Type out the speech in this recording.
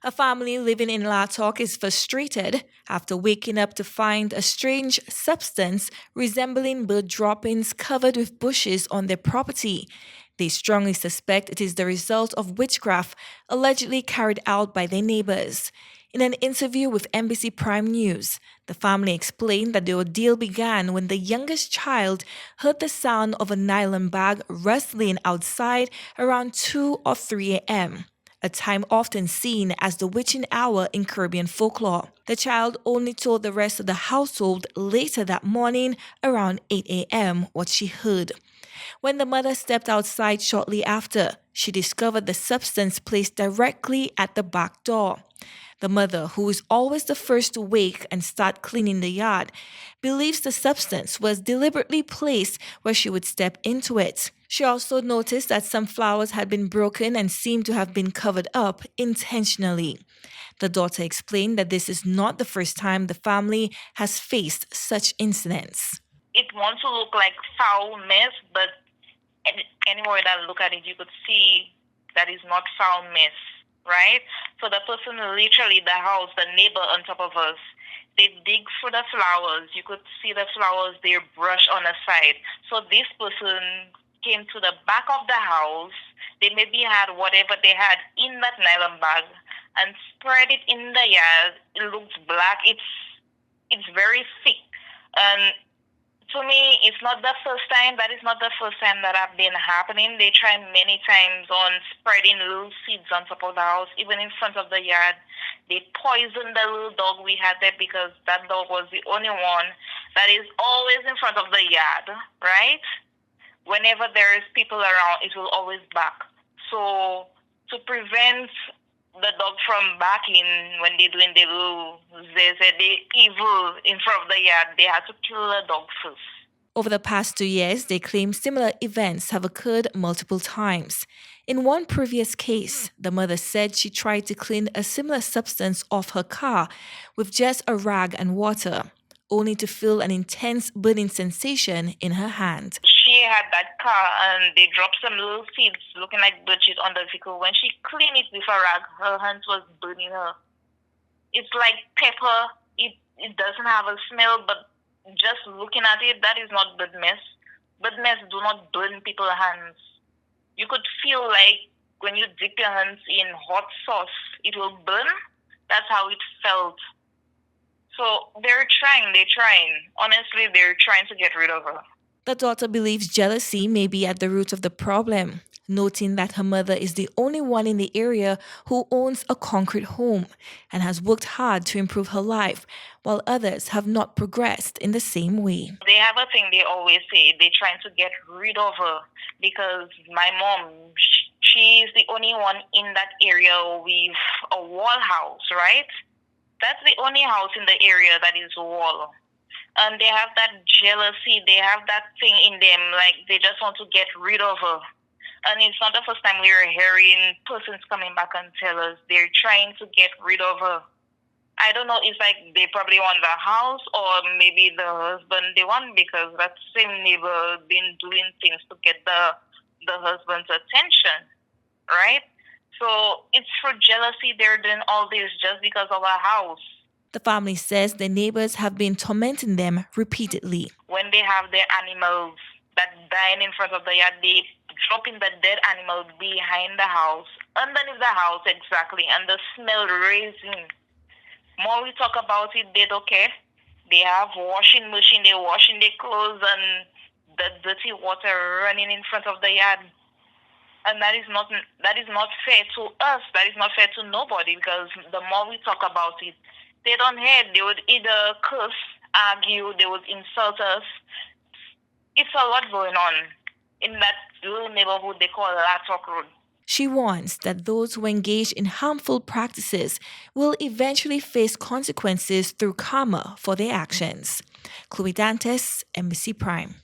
A family living in Latok is frustrated after waking up to find a strange substance resembling bird droppings covered with bushes on their property. They strongly suspect it is the result of witchcraft allegedly carried out by their neighbors. In an interview with NBC Prime News, the family explained that the ordeal began when the youngest child heard the sound of a nylon bag rustling outside around 2 or 3 a.m., a time often seen as the witching hour in Caribbean folklore. The child only told the rest of the household later that morning around 8 a.m. what she heard. When the mother stepped outside shortly after, she discovered the substance placed directly at the back door. The mother, who is always the first to wake and start cleaning the yard, believes the substance was deliberately placed where she would step into it. She also noticed that some flowers had been broken and seemed to have been covered up intentionally. The daughter explained that this is not the first time the family has faced such incidents. It wants to look like foul mess, but anywhere that I look at it, you could see that is not foul mess, right? So the person literally, the house, the neighbor on top of us, they dig for the flowers. You could see the flowers, they're brushed on the side. So this person came to the back of the house. They maybe had whatever they had in that nylon bag and spread it in the yard. It looks black. It's very thick. And to me, it's not the first time. That is not the first time that have been happening. They try many times on spreading little seeds on top of the house, even in front of the yard. They poisoned the little dog we had there because that dog was the only one that is always in front of the yard, right? Whenever there is people around, it will always bark. So to prevent the dog from barking when they're doing the little evil in front of the yard, they had to kill the dog first. Over the past 2 years, they claim similar events have occurred multiple times. In one previous case, the mother said she tried to clean a similar substance off her car with just a rag and water, only to feel an intense burning sensation in her hand. She had that car and they dropped some little seeds looking like birches on the vehicle. When she cleaned it with a rag, her hands was burning her. It's like pepper. It doesn't have a smell, but just looking at it, that is not bird mess. Bird mess do not burn people's hands. You could feel like when you dip your hands in hot sauce, it will burn. That's how it felt. So they're trying. Honestly, they're trying to get rid of her. The daughter believes jealousy may be at the root of the problem, noting that her mother is the only one in the area who owns a concrete home and has worked hard to improve her life, while others have not progressed in the same way. They have a thing they always say, they're trying to get rid of her because my mom, she is the only one in that area with a wall house, right? That's the only house in the area that is wall. And they have that jealousy, they have that thing in them, like they just want to get rid of her. And it's not the first time we're hearing persons coming back and tell us they're trying to get rid of her. I don't know, it's like they probably want the house or maybe the husband they want, because that same neighbor been doing things to get the husband's attention, right? So it's for jealousy they're doing all this just because of a house. The family says their neighbors have been tormenting them repeatedly. When they have their animals that dying in front of the yard, they dropping the dead animal behind the house, underneath the house exactly, and the smell raising. More we talk about it, they don't care. They have washing machine, they're washing their clothes and the dirty water running in front of the yard. And that is not fair to us. That is not fair to nobody, because the more we talk about it, they don't hear. They would either curse, argue, they would insult us. It's a lot going on in that little neighborhood they call Latok Road. She warns that those who engage in harmful practices will eventually face consequences through karma for their actions. Chloe Dantes, NBC Prime.